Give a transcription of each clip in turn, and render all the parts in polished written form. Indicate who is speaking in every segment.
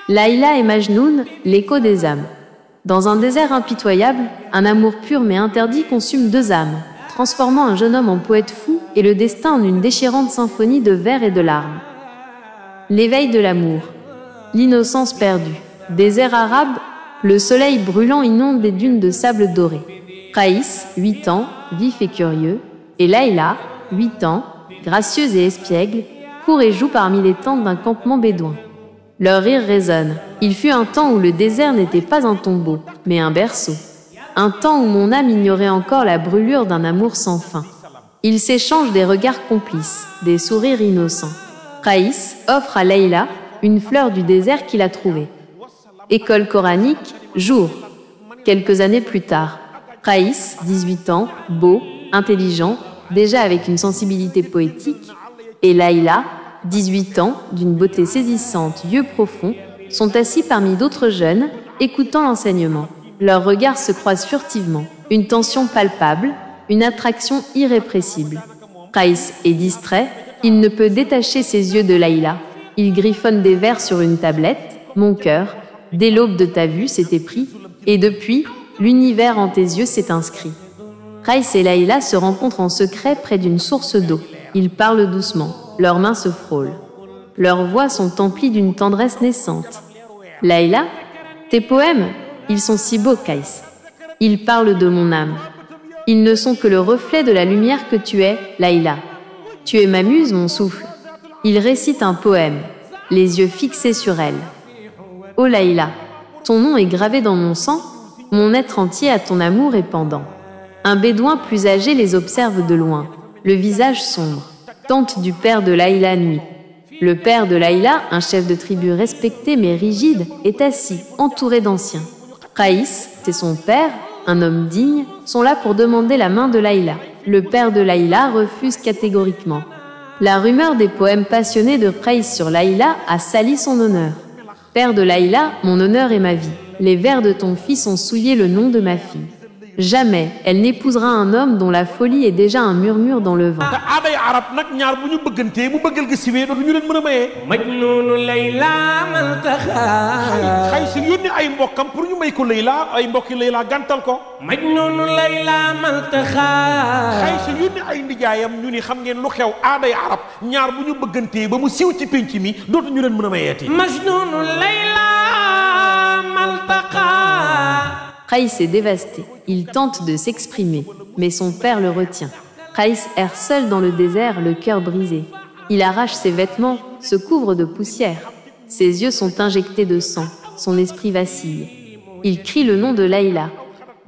Speaker 1: Layla et Majnoun, l'écho des âmes. Dans un désert impitoyable, un amour pur mais interdit consume deux âmes, transformant un jeune homme en poète fou et le destin en une déchirante symphonie de vers et de larmes. L'éveil de l'amour. L'innocence perdue. Désert arabe, le soleil brûlant inonde les dunes de sable doré. Raïs, 8 ans, vif et curieux, et Layla, 8 ans, gracieuse et espiègle, court et joue parmi les tentes d'un campement bédouin. Leur rire résonne. Il fut un temps où le désert n'était pas un tombeau, mais un berceau. Un temps où mon âme ignorait encore la brûlure d'un amour sans fin. Ils s'échangent des regards complices, des sourires innocents. Raïs offre à Layla une fleur du désert qu'il a trouvée. École coranique, jour. Quelques années plus tard, Raïs, 18 ans, beau, intelligent, déjà avec une sensibilité poétique, et Layla, 18 ans, d'une beauté saisissante, yeux profonds, sont assis parmi d'autres jeunes, écoutant l'enseignement. Leurs regards se croisent furtivement. Une tension palpable, une attraction irrépressible. Raïs est distrait, il ne peut détacher ses yeux de Layla. Il griffonne des vers sur une tablette. Mon cœur, dès l'aube de ta vue, s'est épris, et depuis, l'univers en tes yeux s'est inscrit. Raïs et Layla se rencontrent en secret près d'une source d'eau. Ils parlent doucement, leurs mains se frôlent. Leurs voix sont emplies d'une tendresse naissante. Layla, tes poèmes, ils sont si beaux, Raïs. Ils parlent de mon âme. Ils ne sont que le reflet de la lumière que tu es, Layla. Tu es ma muse, mon souffle. Il récite un poème, les yeux fixés sur elle. Oh Layla, ton nom est gravé dans mon sang, mon être entier à ton amour est pendant. Un bédouin plus âgé les observe de loin, le visage sombre, tante du père de Layla nuit. Le père de Layla, un chef de tribu respecté mais rigide, est assis, entouré d'anciens. Raïs, c'est son père, un homme digne, sont là pour demander la main de Layla. Le père de Layla refuse catégoriquement. La rumeur des poèmes passionnés de Raïs sur Layla a sali son honneur. Père de Layla, mon honneur est ma vie. Les vers de ton fils ont souillé le nom de ma fille. Jamais elle n'épousera un homme dont la folie est déjà un murmure dans le vent.
Speaker 2: Majnunu Layla maltaxa Raïs yónni ay mbokkam pour ñu may ko Layla ay mbokki Layla gàntal ko Majnunu Layla maltaxa Raïs yónni ay ndijaayam ñu ni xam ngeen lu xew aaday arab ñaar bu ñu bëggantee ba mu siiw ci pénc mi dootu ñu leen mën a mayeeti Majnunu Layla maltaxa
Speaker 1: Raïs est dévasté. Il tente de s'exprimer, mais son père le retient. Raïs erre seul dans le désert, le cœur brisé. Il arrache ses vêtements, se couvre de poussière. Ses yeux sont injectés de sang, son esprit vacille. Il crie le nom de Layla.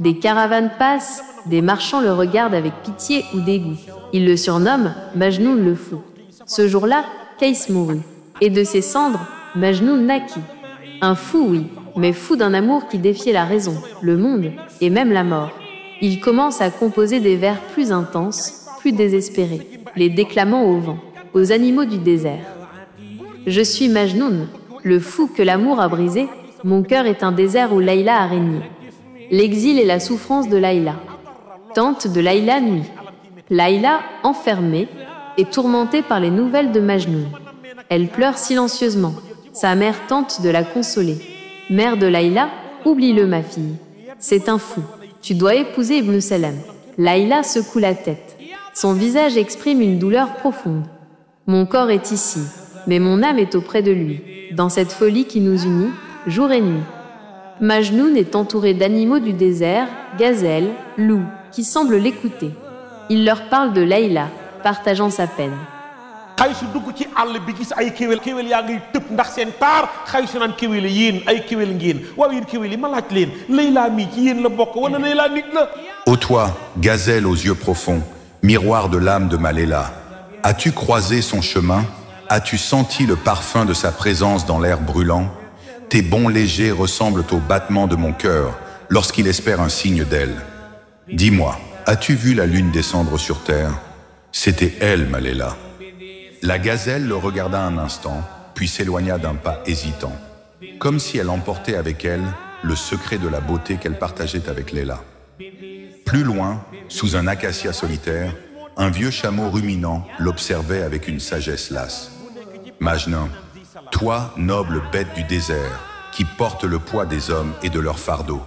Speaker 1: Des caravanes passent, des marchands le regardent avec pitié ou dégoût. Ils le surnomment Majnoun le fou. Ce jour-là, Raïs mourut. Et de ses cendres, Majnoun naquit. Un fou, oui, mais fou d'un amour qui défiait la raison, le monde et même la mort. Il commence à composer des vers plus intenses, plus désespérés, les déclamant au vent, aux animaux du désert. Je suis Majnoun, le fou que l'amour a brisé, mon cœur est un désert où Layla a régné. L'exil et la souffrance de Layla. Tante de Layla nuit. Layla, enfermée, est tourmentée par les nouvelles de Majnoun. Elle pleure silencieusement. Sa mère tente de la consoler. Mère de Layla, oublie-le ma fille. C'est un fou. Tu dois épouser Ibn Salem. Layla secoue la tête. Son visage exprime une douleur profonde. Mon corps est ici, mais mon âme est auprès de lui, dans cette folie qui nous unit, jour et nuit. Majnoun est entouré d'animaux du désert, gazelles, loups, qui semblent l'écouter. Il leur parle de Layla, partageant sa peine.
Speaker 2: Raïs dugg ci àll bi gis ay kéwél kéwél yaa ngi tëb ndax seen taar Raïs naan kéwél yéen ay kéwél ngeen waaw yéen kéwél yi ma laaj leen Layla mi ci yéen la bokk wala Layla nit la.
Speaker 3: Ô toi, gazelle aux yeux profonds, miroir de l'âme de ma Layla, as-tu croisé son chemin? As-tu senti le parfum de sa présence dans l'air brûlant? Tes bonds légers ressemblent au battement de mon cœur lorsqu'il espère un signe d'elle. Dis-moi, as-tu vu la lune descendre sur terre? C'était elle, ma Layla. La gazelle le regarda un instant, puis s'éloigna d'un pas hésitant, comme si elle emportait avec elle le secret de la beauté qu'elle partageait avec Layla. Plus loin, sous un acacia solitaire, un vieux chameau ruminant l'observait avec une sagesse lasse. Majnoun, Toi, noble bête du désert, qui porte le poids des hommes et de leurs fardeaux.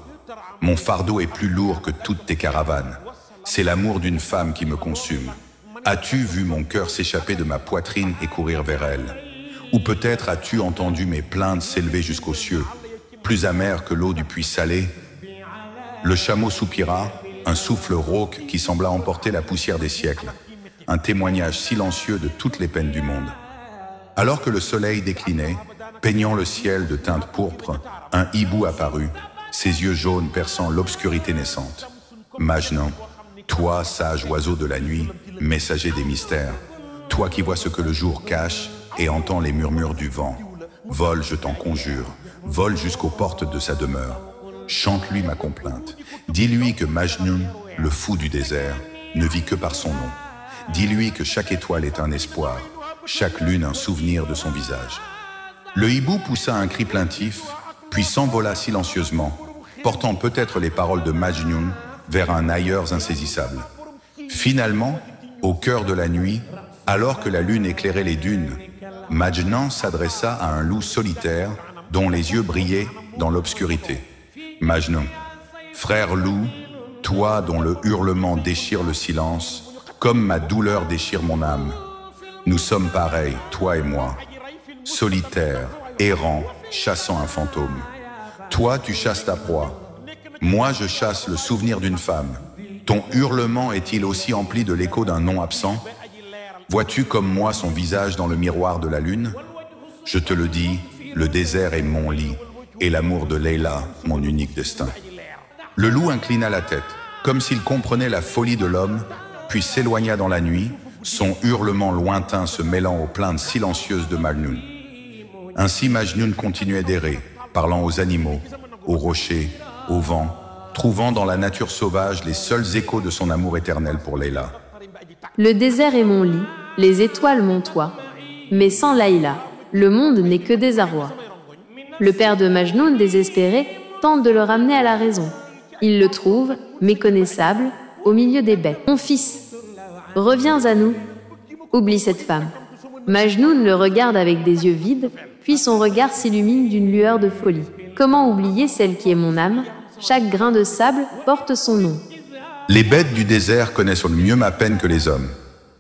Speaker 3: Mon fardeau est plus lourd que toutes tes caravanes. C'est l'amour d'une femme qui me consume. As-tu vu mon cœur s'échapper de ma poitrine et courir vers elle? Ou peut-être as-tu entendu mes plaintes s'élever jusqu'aux cieux, plus amères que l'eau du puits salé? Le chameau soupira, un souffle rauque qui sembla emporter la poussière des siècles, un témoignage silencieux de toutes les peines du monde. Alors que le soleil déclinait, peignant le ciel de teinte pourpre, un hibou apparut, ses yeux jaunes perçant l'obscurité naissante. Majnun, toi, sage oiseau de la nuit, messager des mystères, toi qui vois ce que le jour cache et entends les murmures du vent, vole, je t'en conjure, vole jusqu'aux portes de sa demeure. Chante-lui ma complainte. Dis-lui que Majnun, le fou du désert, ne vit que par son nom. Dis-lui que chaque étoile est un espoir, chaque lune un souvenir de son visage. Le hibou poussa un cri plaintif, puis s'envola silencieusement, portant peut-être les paroles de Majnun vers un ailleurs insaisissable. Finalement, au cœur de la nuit, alors que la lune éclairait les dunes, Majnun s'adressa à un loup solitaire dont les yeux brillaient dans l'obscurité. Majnun, frère loup, toi dont le hurlement déchire le silence, comme ma douleur déchire mon âme. Nous sommes pareils, toi et moi, solitaires, errants, chassant un fantôme. Toi, tu chasses ta proie. Moi, je chasse le souvenir d'une femme. Ton hurlement est-il aussi empli de l'écho d'un nom absent? Vois-tu comme moi son visage dans le miroir de la lune? Je te le dis, le désert est mon lit, et l'amour de Layla, mon unique destin. Le loup inclina la tête, comme s'il comprenait la folie de l'homme, puis s'éloigna dans la nuit, son hurlement lointain se mêlant aux plaintes silencieuses de Majnun. Ainsi Majnun continuait d'errer, parlant aux animaux, aux rochers, au vent, trouvant dans la nature sauvage les seuls échos de son amour éternel pour Layla.
Speaker 1: Le désert est mon lit, les étoiles mon toit. Mais sans Layla, le monde n'est que désarroi. Le père de Majnun, désespéré, tente de le ramener à la raison. Il le trouve, méconnaissable, au milieu des bêtes. « Mon fils, reviens à nous. Oublie cette femme. » Majnun le regarde avec des yeux vides, puis son regard s'illumine d'une lueur de folie. Comment oublier celle qui est mon âme? Chaque grain de sable porte son nom.
Speaker 3: Les bêtes du désert connaissent mieux ma peine que les hommes.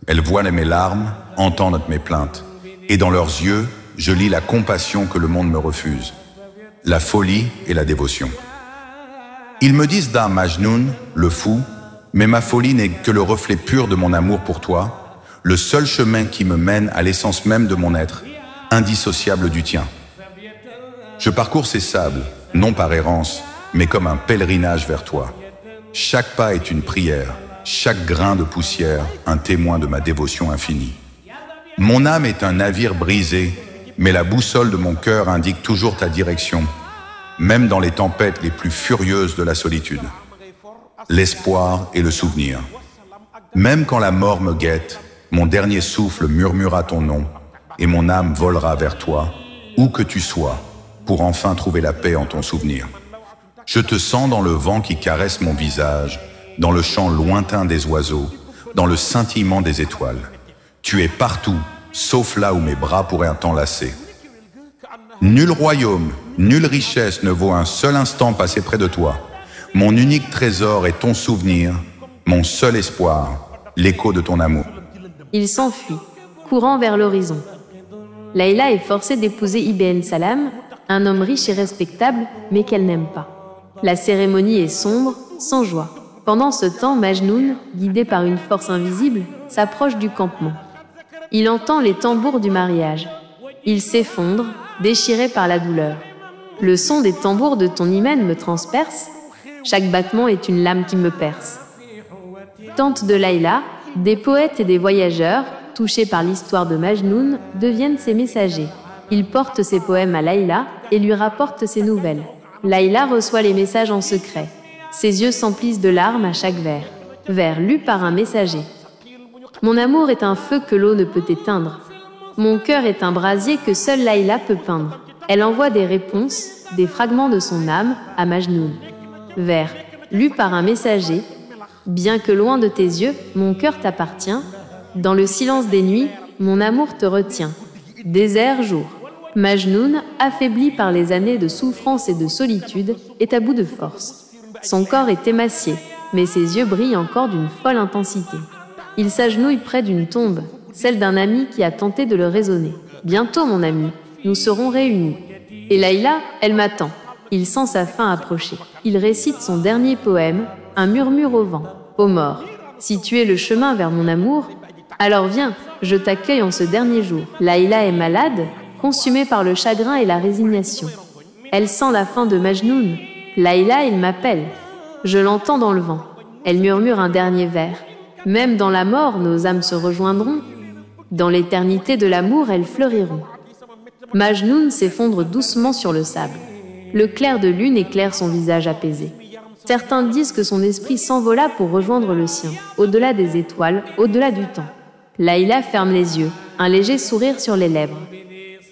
Speaker 3: Elles voient mes larmes, entendent mes plaintes. Et dans leurs yeux, je lis la compassion que le monde me refuse. La folie et la dévotion. Ils me disent d'un Majnun, le fou, mais ma folie n'est que le reflet pur de mon amour pour toi, le seul chemin qui me mène à l'essence même de mon être, indissociable du tien. Je parcours ces sables, non par errance, mais comme un pèlerinage vers toi. Chaque pas est une prière, chaque grain de poussière, un témoin de ma dévotion infinie. Mon âme est un navire brisé, mais la boussole de mon cœur indique toujours ta direction, même dans les tempêtes les plus furieuses de la solitude. L'espoir et le souvenir. Même quand la mort me guette, mon dernier souffle murmurera ton nom, et mon âme volera vers toi, où que tu sois, pour enfin trouver la paix en ton souvenir. Je te sens dans le vent qui caresse mon visage, dans le chant lointain des oiseaux, dans le scintillement des étoiles. Tu es partout, sauf là où mes bras pourraient t'enlacer. Nul royaume, nulle richesse ne vaut un seul instant passé près de toi. Mon unique trésor est ton souvenir, mon seul espoir, l'écho de ton amour.
Speaker 1: Il s'enfuit, courant vers l'horizon. Layla est forcée d'épouser Ibn Salam, un homme riche et respectable, mais qu'elle n'aime pas. La cérémonie est sombre, sans joie. Pendant ce temps, Majnun, guidé par une force invisible, s'approche du campement. Il entend les tambours du mariage. Il s'effondre, déchiré par la douleur. Le son des tambours de ton hymen me transperce. Chaque battement est une lame qui me perce. Tante de Layla, des poètes et des voyageurs, touchés par l'histoire de Majnun, deviennent ses messagers. Ils portent ses poèmes à Layla et lui rapportent ses nouvelles. Layla reçoit les messages en secret. Ses yeux s'emplissent de larmes à chaque vers. Vers lu par un messager. Mon amour est un feu que l'eau ne peut éteindre. Mon cœur est un brasier que seule Layla peut peindre. Elle envoie des réponses, des fragments de son âme, à Majnun. Vers lu par un messager. Bien que loin de tes yeux, mon cœur t'appartient. Dans le silence des nuits, mon amour te retient. Désert jour. Majnoun, affaibli par les années de souffrance et de solitude, est à bout de force. Son corps est émacié, mais ses yeux brillent encore d'une folle intensité. Il s'agenouille près d'une tombe, celle d'un ami qui a tenté de le raisonner. « Bientôt, mon ami, nous serons réunis. » Et Layla, elle m'attend. Il sent sa fin approcher. Il récite son dernier poème, un murmure au vent. « Ô mort, si tu es le chemin vers mon amour, alors viens, je t'accueille en ce dernier jour. » Layla est malade, consumée par le chagrin et la résignation. Elle sent la fin de Majnoun. « Layla, il m'appelle. » Je l'entends dans le vent. Elle murmure un dernier vers. « Même dans la mort, nos âmes se rejoindront. Dans l'éternité de l'amour, elles fleuriront. » Majnoun s'effondre doucement sur le sable. Le clair de lune éclaire son visage apaisé. Certains disent que son esprit s'envola pour rejoindre le sien, au-delà des étoiles, au-delà du temps. Layla ferme les yeux, un léger sourire sur les lèvres.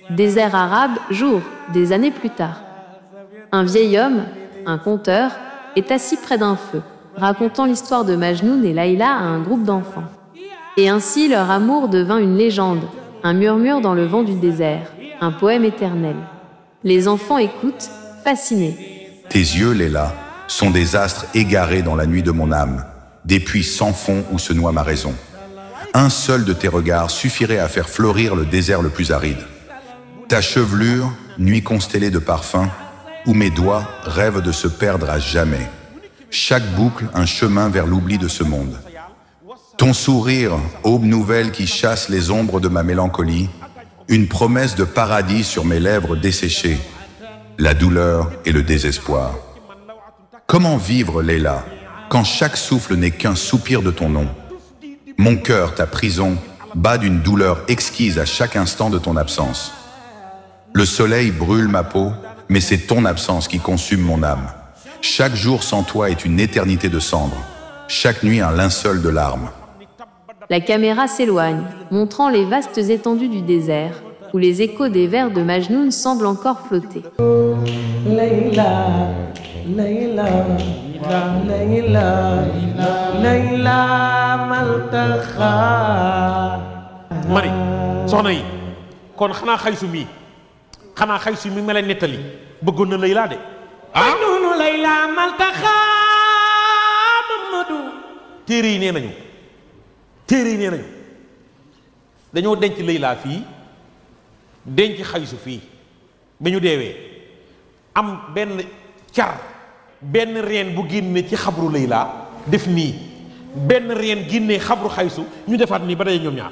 Speaker 1: Désert arabe, jour, des années plus tard. Un vieil homme, un conteur, est assis près d'un feu, racontant l'histoire de Majnoun et Layla à un groupe d'enfants. Et ainsi leur amour devint une légende, un murmure dans le vent du désert, un poème éternel. Les enfants écoutent, fascinés.
Speaker 3: Tes yeux, Layla, sont des astres égarés dans la nuit de mon âme, des puits sans fond où se noie ma raison. Un seul de tes regards suffirait à faire fleurir le désert le plus aride. Ta chevelure, nuit constellée de parfums, où mes doigts rêvent de se perdre à jamais. Chaque boucle, un chemin vers l'oubli de ce monde. Ton sourire, aube nouvelle qui chasse les ombres de ma mélancolie, une promesse de paradis sur mes lèvres desséchées, la douleur et le désespoir. Comment vivre, Layla, quand chaque souffle n'est qu'un soupir de ton nom? Mon cœur, ta prison, bat d'une douleur exquise à chaque instant de ton absence. Le soleil brûle ma peau, mais c'est ton absence qui consume mon âme. Chaque jour sans toi est une éternité de cendres, chaque nuit un linceul de larmes.
Speaker 1: La caméra s'éloigne, montrant les vastes étendues du désert, où les échos des vers de Majnoun semblent encore flotter.
Speaker 4: Layla, Layla, Layla, Layla maltaxa.
Speaker 2: Mari soxna yi kon xanaa xaysu mi ma la nettali bëggoon na Layla de.
Speaker 4: ah noonu Layla maltaxa Mamadou.
Speaker 2: téere yi nee nañu dañoo denc Layla fii denc xaysu fii ba ñu deewee am benn reen bu génne ci xabru Layla def nii benn reen génne xabru xaysu ñu defaat nii ba day ñoom ñaar.